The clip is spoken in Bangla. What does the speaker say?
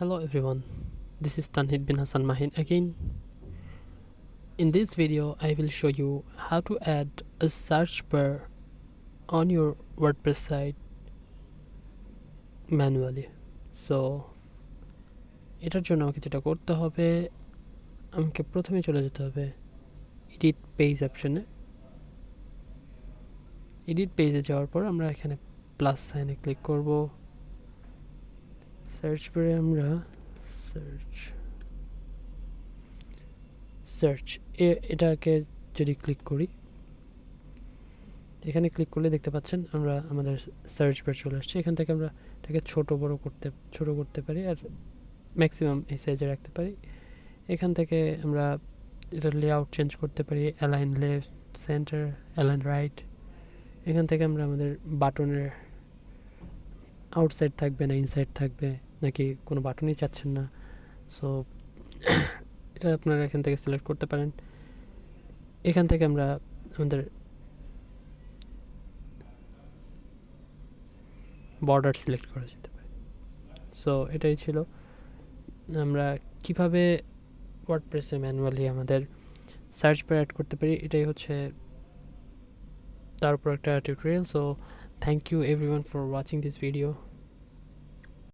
Hello everyone, this is Tanhid bin Hassan Mahin again. In this video, I will show you how to add a search bar on your WordPress site manually. So, এটার জন্য আমাকে যেটা করতে হবে, আমাকে প্রথমে চলে যেতে হবে এডিট পেজ অপশনে। এডিট পেজে যাওয়ার পর আমরা এখানে প্লাস সাইনে ক্লিক করব। সার্চ বারে আমরা সার্চ এটাকে যদি ক্লিক করি, এখানে ক্লিক করলে দেখতে পাচ্ছেন আমরা আমাদের সার্চ বার চলে আসছে। এখান থেকে আমরা এটাকে ছোট করতে পারি আর ম্যাক্সিমাম এই সাইজে রাখতে পারি। এখান থেকে আমরা এটা লেআউট চেঞ্জ করতে পারি, align left, centre, align right. এখান থেকে আমরা আমাদের বাটনের আউটসাইড থাকবে না ইনসাইড থাকবে, নাকি কোনো বাটনই চাচ্ছেন না, সো এটা আপনারা এখান থেকে সিলেক্ট করতে পারেন। এখান থেকে আমরা আমাদের বর্ডার সিলেক্ট করা যেতে পারে। সো এটাই ছিল আমরা কিভাবে ওয়ার্ডপ্রেসে ম্যানুয়ালি আমাদের সার্চ বার অ্যাড করতে পারি, এটাই হচ্ছে তার উপর একটা tutorial. So thank you everyone for watching this video.